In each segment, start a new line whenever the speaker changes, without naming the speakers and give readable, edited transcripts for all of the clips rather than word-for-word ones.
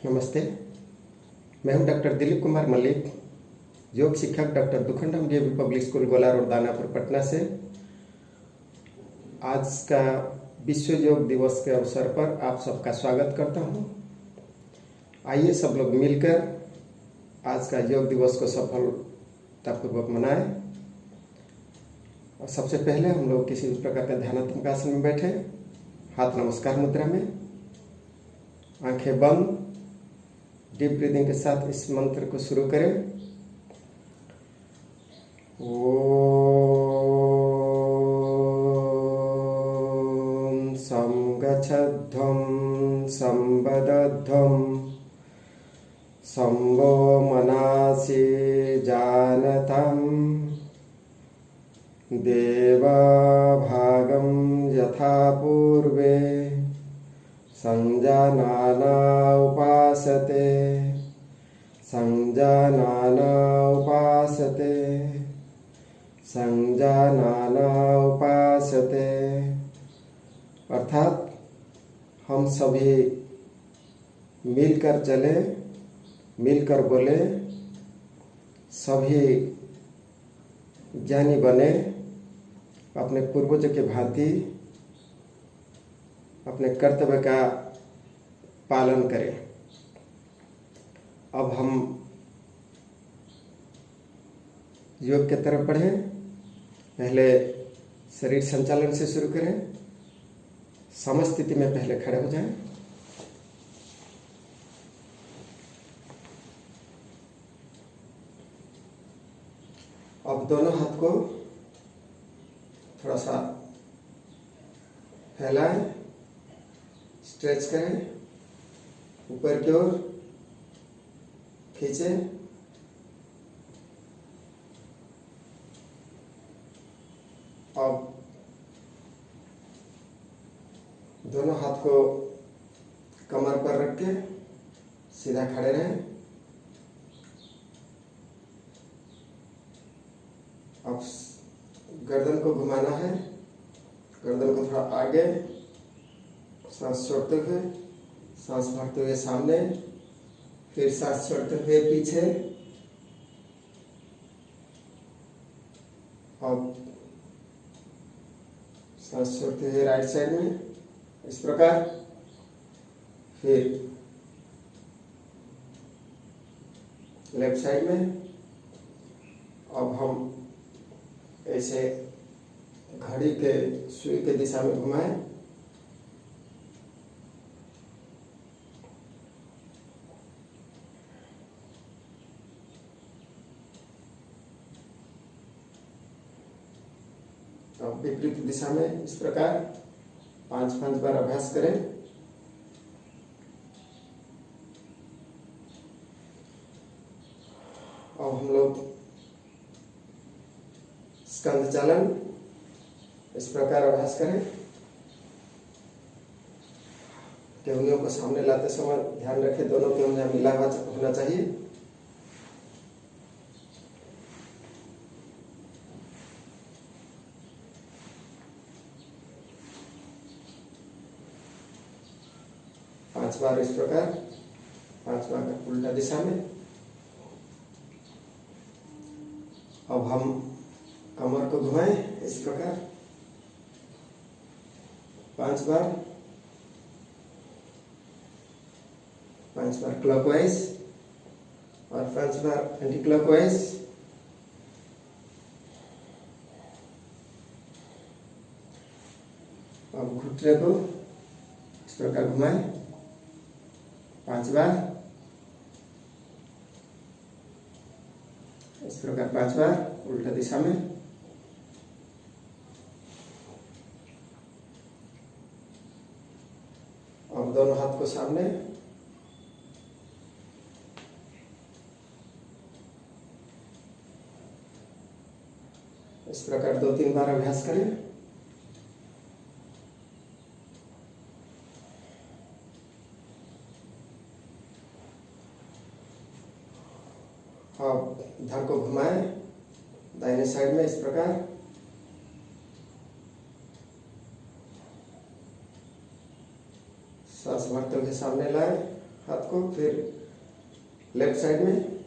नमस्ते। मैं हूं डॉक्टर दिलीप कुमार मल्लिक, योग शिक्षक डॉक्टर दुखंडम डीएवी पब्लिक स्कूल गोला रोड दानापुर पटना से। आज का विश्व योग दिवस के अवसर पर आप सबका स्वागत करता हूं। आइए सब लोग मिलकर आज का योग दिवस को सफलतापूर्वक मनाएं। और सबसे पहले हम लोग किसी भी प्रकार का ध्यानात्मक आसन में बैठे, हाथ नमस्कार मुद्रा में, आंखें बंद, डीप ब्रीदिंग के साथ इस मंत्र को शुरू करें। ओम सं गच्छध्वं संवदध्वं संवो मनासि जानतं देवभागं यथा पूर्वे संजानाना उपासते संजानाना उपासते संजानाना उपासते। अर्थात हम सभी मिलकर चले, मिलकर बोले, सभी ज्ञानी बने, अपने पूर्वजों के भांति अपने कर्तव्य का पालन करें। अब हम योग की तरफ बढ़ें। पहले शरीर संचालन से शुरू करें। समस्थिति में पहले खड़े हो जाएं। अब दोनों हाथ को थोड़ा सा फैलाएं, स्ट्रेच करें, ऊपर की ओर खींचें। अब दोनों हाथ को कमर पर रख के सीधा खड़े रहें। अब गर्दन को घुमाना है, गर्दन को थोड़ा आगे, सांस छोड़ते हुए, सांस भरते हुए सामने, फिर सांस छोड़ते हुए पीछे। अब सांस छोड़ते हुए राइट साइड में, इस प्रकार। फिर लेफ्ट साइड में। अब हम ऐसे घड़ी के सुई के दिशा में घुमाएं। अब विपरीत दिशा में इस प्रकार 5-5 बार अभ्यास करें। अब हम लोग स्कंद चालन इस प्रकार अभ्यास करें। केहूनियों को सामने लाते समय ध्यान रखें, दोनों केहूनियां मिला हुआ होना चाहिए। पांच बार इस प्रकार, 5 बार उल्टा दिशा में। अब हम कमर को घुमाएं इस प्रकार 5 बार, 5 बार क्लॉकवाइज और 5 बार एंटी क्लॉकवाइज। अब घुटने को इस प्रकार घुमाएं 5 बार, इस प्रकार 5 बार उल्टा दिशा में। अब दोनों हाथ को सामने, इस प्रकार 2-3 बार अभ्यास करें। अब धड़ को घुमाएं दाहिने साइड में इस प्रकार। सांस भरते हुए सामने लाए। हाथ को, फिर लेफ्ट साइड में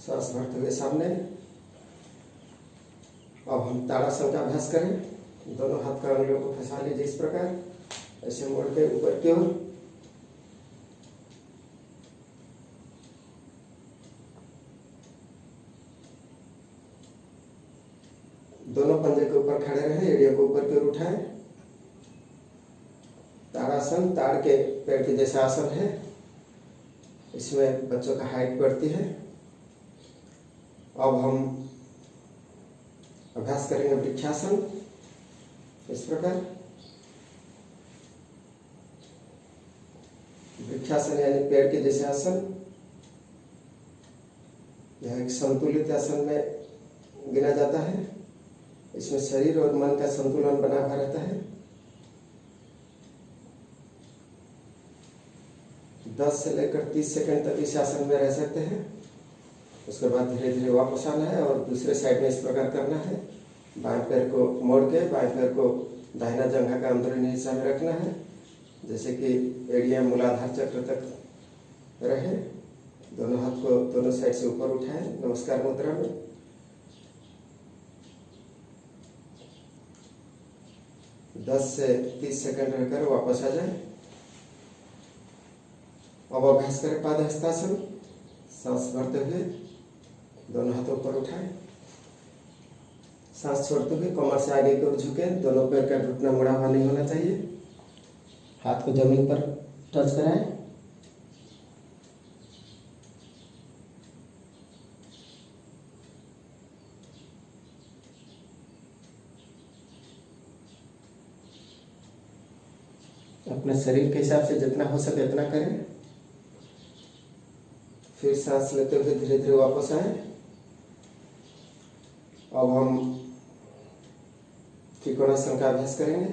सांस भरते हुए सामने। अब हम ताड़ासन का अभ्यास करें। दोनों हाथ का अंगुलियों को फंसा लीजिए इस प्रकार, ऐसे मोड़ के ऊपर की ओर। दोनों पंजे के ऊपर खड़े रहें, एड़ियों को ऊपर की ओर उठाएं। ताड़ासन ताड़ के पेड़ के जैसा आसन है। इसमें बच्चों का हाइट बढ़ती है। अब हम अभ्यास करेंगे वृक्षासन इस प्रकार। वृक्षासन यानी पेड़ के जैसे आसन। यह एक संतुलित आसन में गिना जाता है। इसमें शरीर और मन का संतुलन बना हुआ रहता है। 10 से लेकर 30 सेकंड तक इस आसन में रह सकते हैं। उसके बाद धीरे धीरे वापस आना है और दूसरे साइड में इस प्रकार करना है। बाएं पैर को मोड़ के बाएं पैर को दाहिना जंघा का अंदरूनी हिस्सा में रखना है, जैसे कि एड़ियां मूलाधार चक्र तक रहे। दोनों हाथ को दोनों साइड से ऊपर उठाएं नमस्कार मुद्रा में। दस से 30 सेकंड रहकर वापस आ जाए। अब अभ्यास करें पादहस्तासन। सांस भरते हुए दोनों हाथों पर उठाएं। सांस छोड़ते हुए कमर से आगे की ओर झुके। दोनों पैर का घुटना मुड़ा हुआ नहीं होना चाहिए। हाथ को जमीन पर टच कराएं। अपने शरीर के हिसाब से जितना हो सके उतना करें। फिर सांस लेते हुए धीरे धीरे वापस आए। अब हम त्रिकोणासन का अभ्यास करेंगे।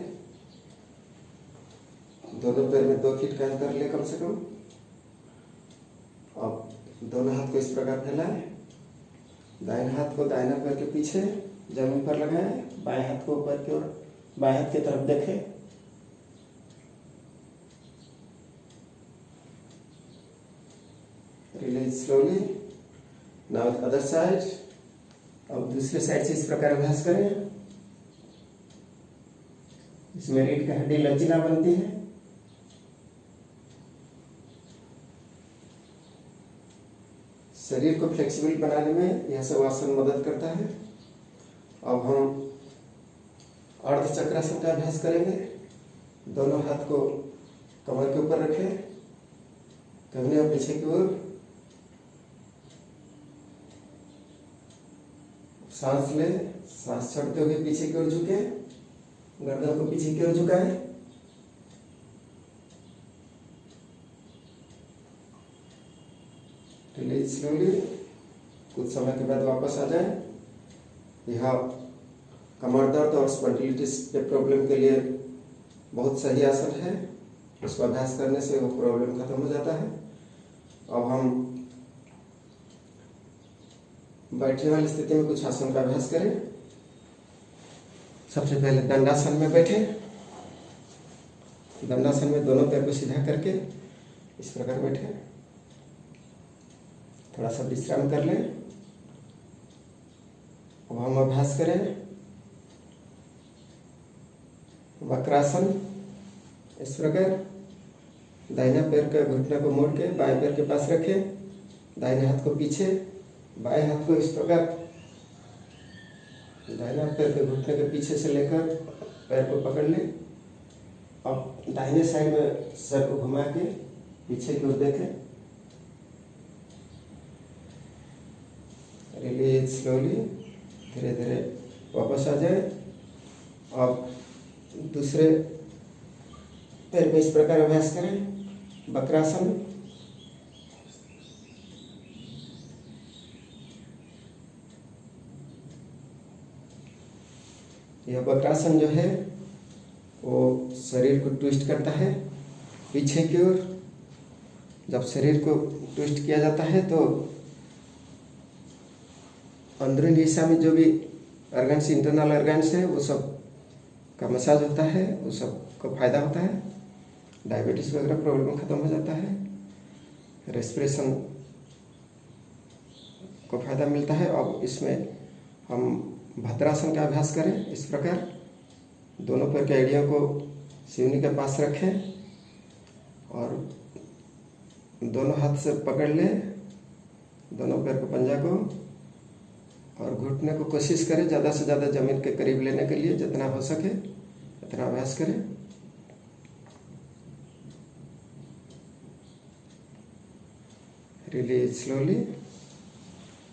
दोनों पैर में 2 फीट का अंतर ले कम से कम। अब दोनों हाथ को इस प्रकार फैलाएं। दाहिने हाथ को दाहिना पैर के पीछे जमीन पर लगाएं। बाएं हाथ को ऊपर की ओर बाएं हाथ की तरफ देखें। Release slowly. Now other side. अब दूसरे साइड से इस प्रकार अभ्यास करें। इसमें रीढ़ की हड्डी लचीला बनती है। शरीर को फ्लेक्सिबल बनाने में यह सब आसन मदद करता है। अब हम अर्ध चक्रासन का अभ्यास करेंगे। दोनों हाथ को कमर के ऊपर रखें, कमरे और पीछे की ओर। सांस ले, सांस छोड़ते हुए पीछे की ओर झुके, गर्दन को पीछे की ओर झुकाएं। Release slowly. कुछ समय के बाद वापस आ जाए। यह कमर दर्द और स्पॉन्डिलिटिस के प्रॉब्लम के लिए बहुत सही आसन है। इसको अभ्यास करने से वो प्रॉब्लम खत्म हो जाता है। अब हम बैठने वाली स्थिति में कुछ आसन का अभ्यास करें। सबसे पहले दंडासन में बैठे। दंडासन में दोनों पैर को सीधा करके इस प्रकार बैठे। थोड़ा सा विश्राम कर लें। अब हम अभ्यास करें वक्रासन। इस प्रकार दाहिना पैर का घुटने को मोड़ के बाएं पैर के पास रखें। दाहिने हाथ को पीछे, बाएं हाथ को इस प्रकार दाहिना पैर के घुटने के पीछे से लेकर पैर को पकड़ लें। अब दाहिने साइड में सर को घुमा के पीछे की ओर देखें। Release slowly. धीरे धीरे वापस आ जाए। अब दूसरे पैर में इस प्रकार अभ्यास करें वक्रासन। यह वक्रासन जो है वो शरीर को ट्विस्ट करता है पीछे की ओर। जब शरीर को ट्विस्ट किया जाता है तो अंदरूनी हिस्सा में जो भी ऑर्गन्स, इंटरनल ऑर्गन्स है, वो सब का मसाज होता है, उस सबको फ़ायदा होता है। डायबिटीज़ वगैरह प्रॉब्लम ख़त्म हो जाता है। रेस्पिरेशन को फ़ायदा मिलता है। अब इसमें हम भद्रासन का अभ्यास करें। इस प्रकार दोनों पैर के एड़ियों को सीवनी के पास रखें और दोनों हाथ से पकड़ लें दोनों पैर को, पंजा को, और घुटने को कोशिश करें ज़्यादा से ज़्यादा ज़मीन के करीब लेने के लिए, जितना हो सके उतना अभ्यास करें। Release slowly.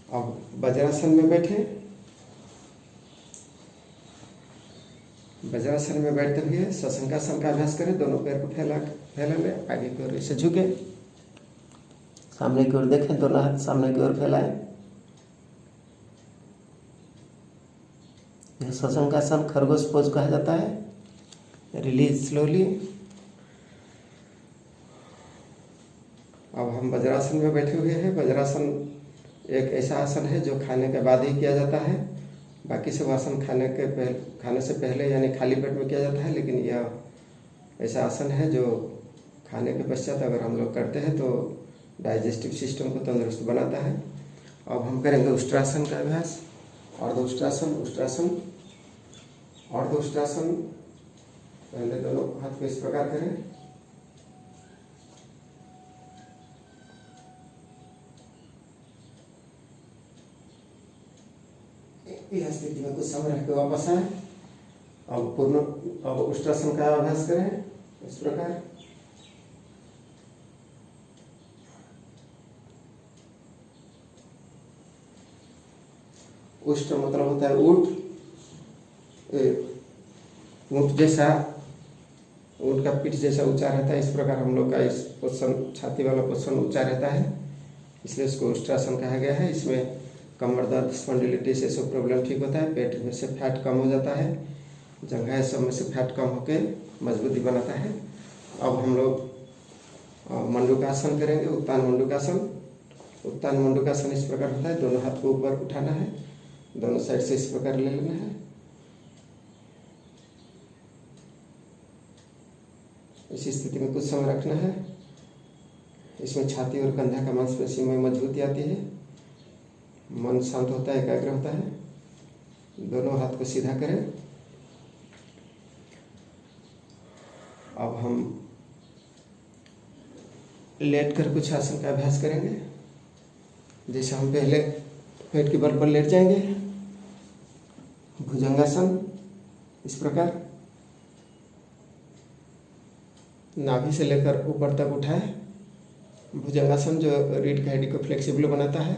अब वज्रासन में बैठें। वज्रासन में बैठते हुए सशंकासन का अभ्यास करें। दोनों पैर को फैला लें, आगे की ओर ऐसे झुके, सामने की ओर देखें, दोनों हाथ सामने की ओर फैलाएं। यह सशंकासन खरगोश पोज कहा जाता है। Release slowly. अब हम वज्रासन में बैठे हुए हैं। वज्रासन एक ऐसा आसन है जो खाने के बाद ही किया जाता है। बाकी सब आसन खाने से पहले यानी खाली पेट में किया जाता है, लेकिन यह ऐसा आसन है जो खाने के पश्चात अगर हम लोग करते हैं तो डाइजेस्टिव सिस्टम को तंदुरुस्त बनाता है। अब हम करेंगे उष्ट्रासन का अभ्यास। अर्ध उष्ट्रासन, उष्ट्रासन, अर्ध उष्ट्रासन। पहले दोनों हाथ को इस प्रकार करें, यह स्थिति में कुछ समय रह के वापस आए। अब उष्ट्रासन का अभ्यास करें इस प्रकार। उष्ट मतलब होता है ऊंट। ऊंट जैसा, ऊंट का पीठ जैसा ऊंचा रहता है, इस प्रकार हम लोग का इस पोजीशन, छाती वाला पोजीशन ऊंचा रहता है, इसलिए इसको उष्ट्रासन कहा गया है। इसमें कमर दर्द, स्पॉन्डिलिटिस ये सब प्रॉब्लम ठीक होता है। पेट में से फैट कम हो जाता है, जंघा सब में से फैट कम होकर मजबूती बनाता है। अब हम लोग मंडूकासन करेंगे, उत्तान मंडूकासन। उत्तान मंडूकासन इस प्रकार होता है। दोनों हाथ को ऊपर उठाना है, दोनों साइड से इस प्रकार ले लेना है। इसी स्थिति में कुछ समय रखना है। इसमें छाती और कंधा का मांसपेशी में मजबूती आती है, मन शांत होता है, एकाग्र होता है। दोनों हाथ को सीधा करें। अब हम लेट कर कुछ आसन का अभ्यास करेंगे। जैसे हम पहले पेट के बल पर लेट जाएंगे, भुजंगासन इस प्रकार, नाभि से लेकर ऊपर तक उठाए। भुजंगासन जो रीढ़ की हड्डी को फ्लेक्सिबल बनाता है,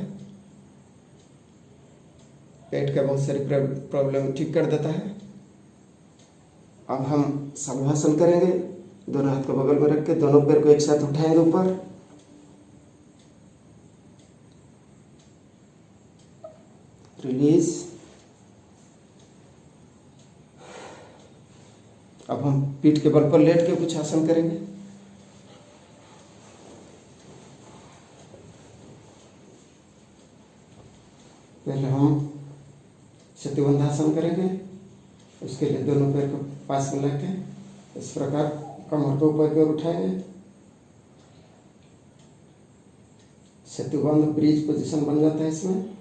पेट का बहुत सारी प्रॉब्लम ठीक कर देता है। अब हम शलभासन करेंगे। दोनों हाथ को बगल में रख के दोनों पैर को एक साथ उठाएंगे ऊपर, रिलीज। अब हम पीठ के बल पर लेट के कुछ आसन करेंगे। पहले हम सेतुबंधासन करेंगे। उसके लिए दोनों पैर को पास में लेके इस प्रकार कमर को ऊपर की ओर उठाएंगे। सेतुबंध ब्रिज पोजीशन बन जाता है इसमें।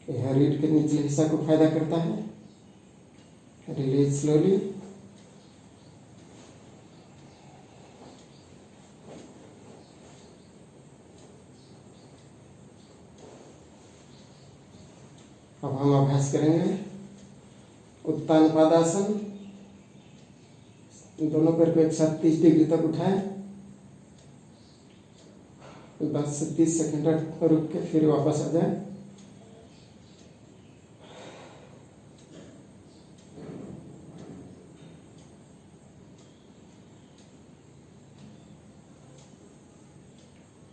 यह रीढ़ के निचले हिस्सा को फायदा करता है। Release slowly. अब हम अभ्यास करेंगे उत्तान पादासन। दोनों पैर को एक साथ 30 डिग्री तक उठाएं, 10 से 30 सेकंड रुक के फिर वापस आ जाए।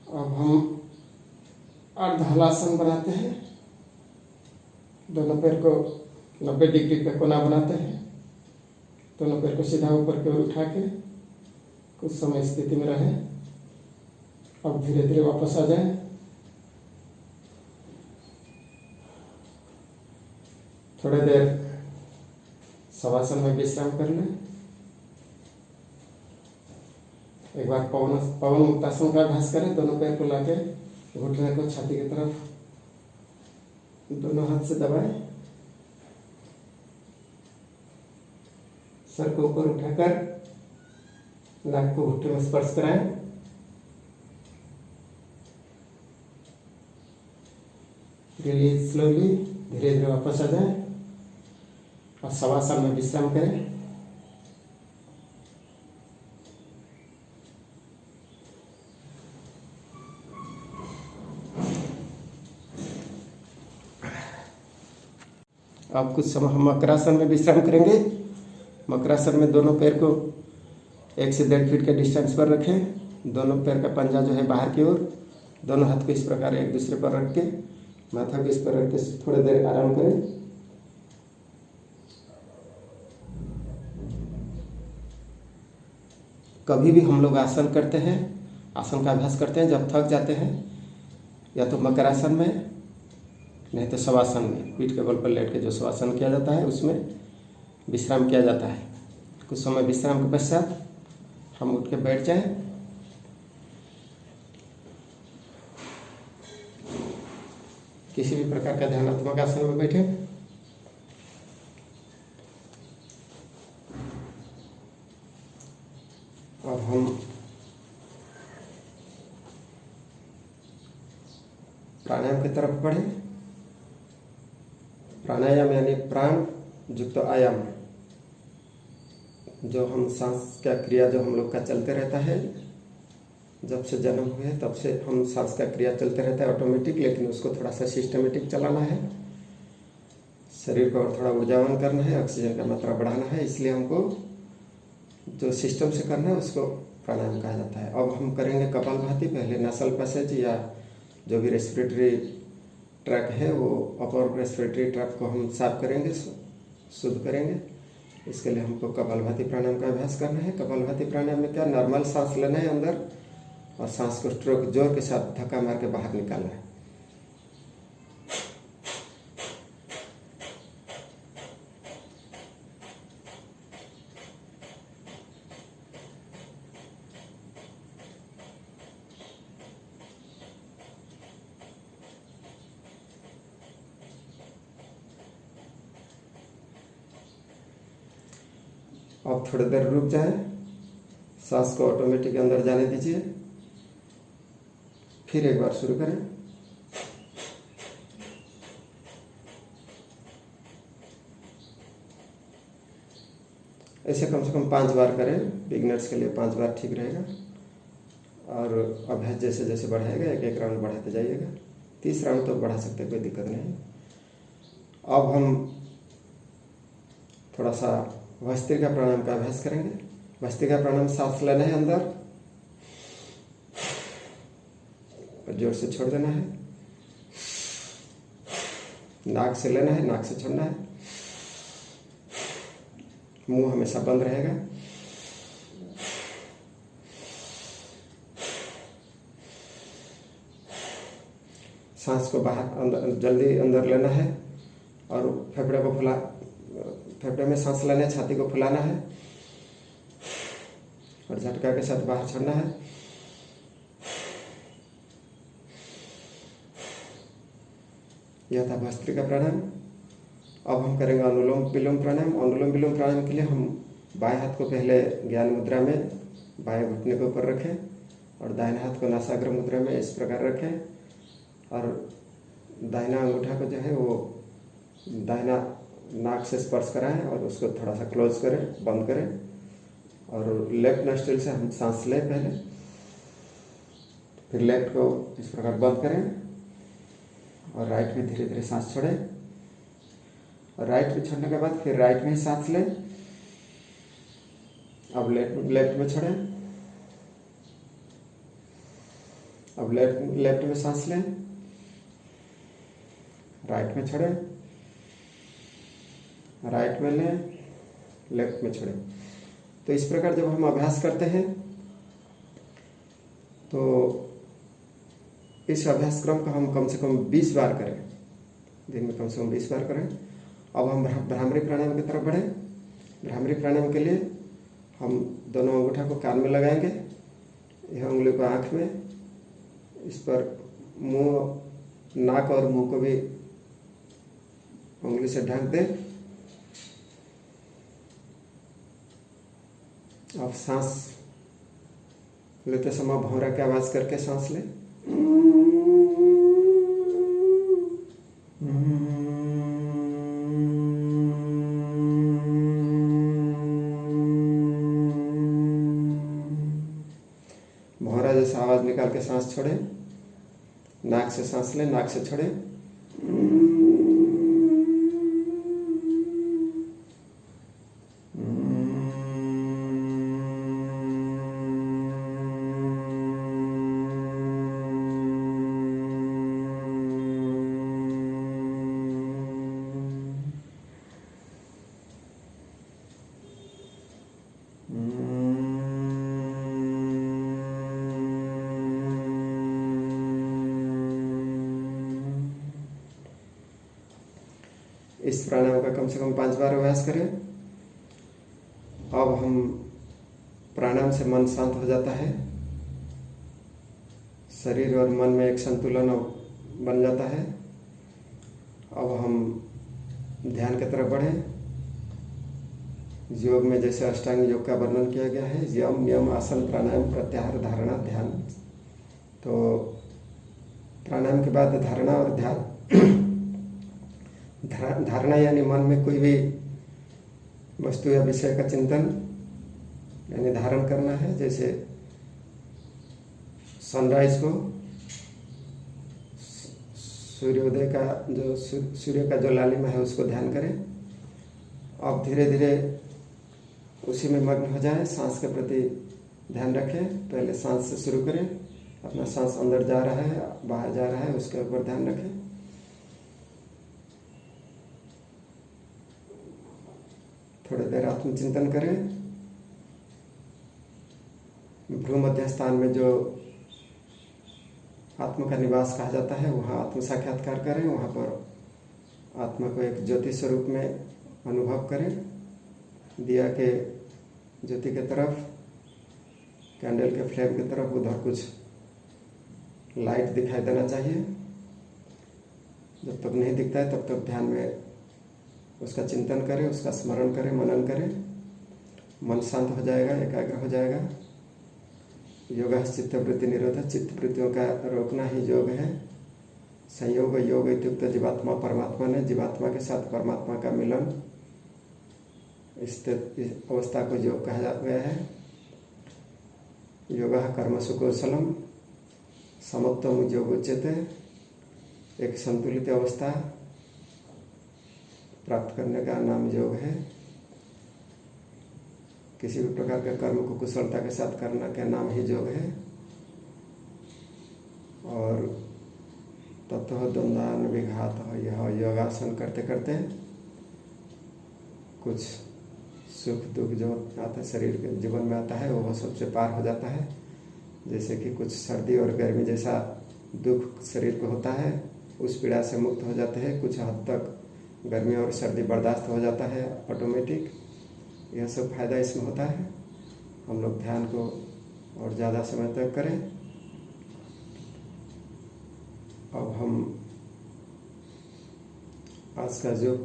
अब हम अर्धहलासन बनाते हैं। दोनों पैर को 90 डिग्री पे कोना बनाते हैं। दोनों पैर को सीधा ऊपर की ओर उठा के कुछ समय स्थिति में रहे। अब धीरे धीरे वापस आ जाए। थोड़ी देर शवासन में विश्राम कर लें। एक बार पवन मुक्तासन का अभ्यास करें। दोनों पैर को लाके घुटने को छाती की तरफ दोनों हाथ से दबाएं। सर को ऊपर उठाकर नाक को घुटने में स्पर्श कराएं। रिलीज स्लोली, धीरे धीरे वापस आ जाए और शवासन में विश्राम करें। अब कुछ समय हम मकरासन में विश्राम करेंगे। मकरासन में दोनों पैर को 1 से 1.5 फीट के डिस्टेंस पर रखें। दोनों पैर का पंजा जो है बाहर की ओर, दोनों हाथ को इस प्रकार एक दूसरे पर रख के माथा को इस पर रख के थोड़ी देर आराम करें। कभी भी हम लोग आसन करते हैं, आसन का अभ्यास करते हैं, जब थक जाते हैं या तो मकरासन में नहीं तो शवासन में, पीठ के बल पर लेट के जो शवासन किया जाता है उसमें विश्राम किया जाता है। कुछ समय विश्राम के पश्चात हम उठ के बैठ जाएं। किसी भी प्रकार का ध्यानात्मक आसन में बैठे। और हम प्राणायाम की तरफ बढ़े। प्राणायाम यानी प्राण युक्त आयाम, जो हम सांस का क्रिया जो हम लोग का चलते रहता है, जब से जन्म हुए तब से हम सांस का क्रिया चलते रहता है ऑटोमेटिक, लेकिन उसको थोड़ा सा सिस्टमेटिक चलाना है। शरीर को और थोड़ा ऊर्जावान करना है, ऑक्सीजन का मात्रा बढ़ाना है, इसलिए हमको जो सिस्टम से करना है उसको प्राणायाम कहा जाता है। अब हम करेंगे कपालभाति। पहले नसल पैसेज या जो भी रेस्पिरेटरी ट्रैक है वो अपर रेस्पिरेटरी ट्रैक को हम साफ करेंगे, शुद्ध करेंगे। इसके लिए हमको कपालभाति प्राणायाम का अभ्यास करना है। कपालभाति प्राणायाम में क्या, नॉर्मल सांस लेना है अंदर और सांस को स्ट्रोक जोर के साथ धक्का मार के बाहर निकालना है। अब थोड़ी देर रुक जाए, सांस को ऑटोमेटिक अंदर जाने दीजिए, फिर एक बार शुरू करें। ऐसे कम से कम 5 बार करें। बिगिनर्स के लिए 5 बार ठीक रहेगा। और अभ्यास जैसे जैसे बढ़ाएगा, एक एक राउंड बढ़ाते जाइएगा। 30 राउंड तो बढ़ा सकते, कोई दिक्कत नहीं। अब हम थोड़ा सा भस्त्रिका प्राणायाम का अभ्यास करेंगे। भस्त्रिका प्राणायाम सांस लेना है अंदर और जोर से छोड़ देना है। नाक से लेना है, नाक से छोड़ना है। मुंह हमेशा बंद रहेगा। सांस को बाहर अंदर जल्दी अंदर लेना है और फेफड़े में सांस लेना है, छाती को फुलाना है और झटका के साथ बाहर छोड़ना है। यह था भस्त्रिका प्राणायाम। अब हम करेंगे अनुलोम विलोम प्राणायाम। अनुलोम विलोम प्राणायाम के लिए हम बाएं हाथ को पहले ज्ञान मुद्रा में बाएं घुटने के ऊपर रखें और दाहिने हाथ को नासाग्र मुद्रा में इस प्रकार रखें और दाहिना अंगूठा को जो है वो दाहिना नाक से स्पर्श कराएं और उसको थोड़ा सा क्लोज करें, बंद करें। और लेफ्ट नोस्ट्रिल से हम सांस लें पहले, फिर लेफ्ट को इस प्रकार बंद करें और राइट में धीरे धीरे सांस छोड़ें। और राइट में छोड़ने के बाद फिर राइट में ही सांस लें। अब लेफ्ट में छोड़ें। अब लेफ्ट में सांस लें, राइट में छोड़ें, राइट में लें, लेफ्ट में छोड़ें। तो इस प्रकार जब हम अभ्यास करते हैं तो इस अभ्यास क्रम का हम कम से कम 20 बार करें। दिन में कम से कम 20 बार करें अब हम भ्रामरी प्राणायाम की तरफ बढ़े। भ्रामरी प्राणायाम के लिए हम दोनों अंगूठा को कान में लगाएंगे, यह उंगली को आँख में, इस पर मुंह, नाक और मुंह को भी उंगली से ढक दें। अब सांस लेते समय भौंरा की आवाज करके सांस लें। भौंरा जैसा आवाज निकाल के सांस छोड़ें। नाक से सांस लें, नाक से छोड़ें। इस प्राणायाम का कम से कम 5 बार अभ्यास करें। अब हम प्राणायाम से मन शांत हो जाता है, शरीर और मन में एक संतुलन बन जाता है। अब हम ध्यान की तरफ बढ़ें। योग में जैसे अष्टांग योग का वर्णन किया गया है, यम, नियम, आसन, प्राणायाम, प्रत्याहार, धारणा, ध्यान। तो प्राणायाम के बाद धारणा और ध्यान। धारणा यानी मन में कोई भी वस्तु या विषय का चिंतन यानी धारण करना है। जैसे सनराइज को, सूर्योदय का जो सूर्य का जो लालिमा है उसको ध्यान करें। अब धीरे धीरे उसी में मग्न हो जाए। सांस के प्रति ध्यान रखें। पहले सांस से शुरू करें। अपना सांस अंदर जा रहा है, बाहर जा रहा है, उसके ऊपर ध्यान रखें। थोड़ी देर आत्मचिंतन करें। भ्रू मध्य स्थान में जो आत्मा का निवास कहा जाता है, वहाँ आत्म साक्षात्कार करें। वहाँ पर आत्मा को एक ज्योति स्वरूप में अनुभव करें। दिया के ज्योति की तरफ, कैंडल के फ्लेम की तरफ उधर कुछ लाइट दिखाई देना चाहिए। जब तक नहीं दिखता है तब तक ध्यान में उसका चिंतन करें, उसका स्मरण करें, मनन करें। मन शांत हो जाएगा, एकाग्र हो जाएगा। योग चित्त वृत्ति निरोध, चित्त वृत्तियों का रोकना ही योग है। संयोग योग इत्युक्त जीवात्मा परमात्मा ने, जीवात्मा के साथ परमात्मा का मिलन, इस अवस्था को योग कहा गया है। योग कर्मसु कौशलम समत्वम योग उच्यते। एक संतुलित अवस्था प्राप्त करने का नाम योग है। किसी भी प्रकार के कर्म को कुशलता के साथ करने का नाम ही योग है। और तत्व द्वंद्वान विघात, यह योगासन करते करते कुछ सुख दुख जो आता है शरीर के जीवन में आता है, वो सबसे पार हो जाता है। जैसे कि कुछ सर्दी और गर्मी जैसा दुख शरीर को होता है, उस पीड़ा से मुक्त हो जाते हैं। कुछ हद तक गर्मी और सर्दी बर्दाश्त हो जाता है ऑटोमेटिक। यह सब फायदा इसमें होता है। हम लोग ध्यान को और ज़्यादा समय तक करें। अब हम आज का जो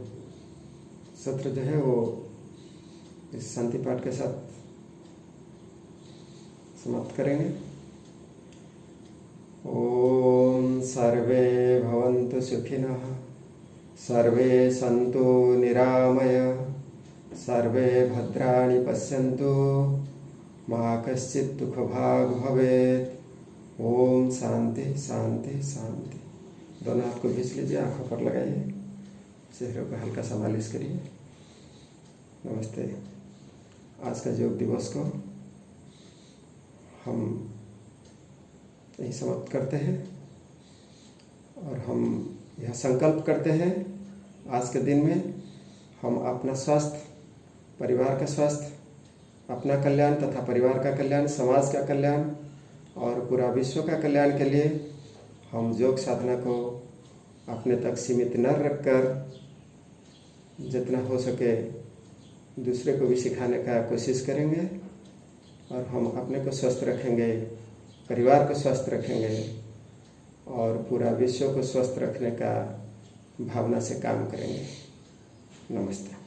सत्र जो है वो इस शांति पाठ के साथ समाप्त करेंगे। ओम सर्वे भवन्तु सुखिनः, सर्वे सन्तु निरामय, सर्वे भद्राणि पश्यन्तु, मा कश्चित् दुःखभाग् भवेत्। ओम शांति शांति शांति। दोनों हाथ को खींच लीजिए, आंखों पर लगाइए, चेहरे को हल्का सा मालिश करिए। नमस्ते। आज का योग दिवस को हम यही समाप्त करते हैं और हम यह संकल्प करते हैं आज के दिन में हम अपना स्वास्थ्य, परिवार का स्वास्थ्य, अपना कल्याण तथा परिवार का कल्याण, समाज का कल्याण और पूरा विश्व का कल्याण के लिए हम योग साधना को अपने तक सीमित न रखकर जितना हो सके दूसरे को भी सिखाने का कोशिश करेंगे और हम अपने को स्वस्थ रखेंगे, परिवार को स्वस्थ रखेंगे और पूरा विश्व को स्वस्थ रखने का भावना से काम करेंगे। नमस्ते।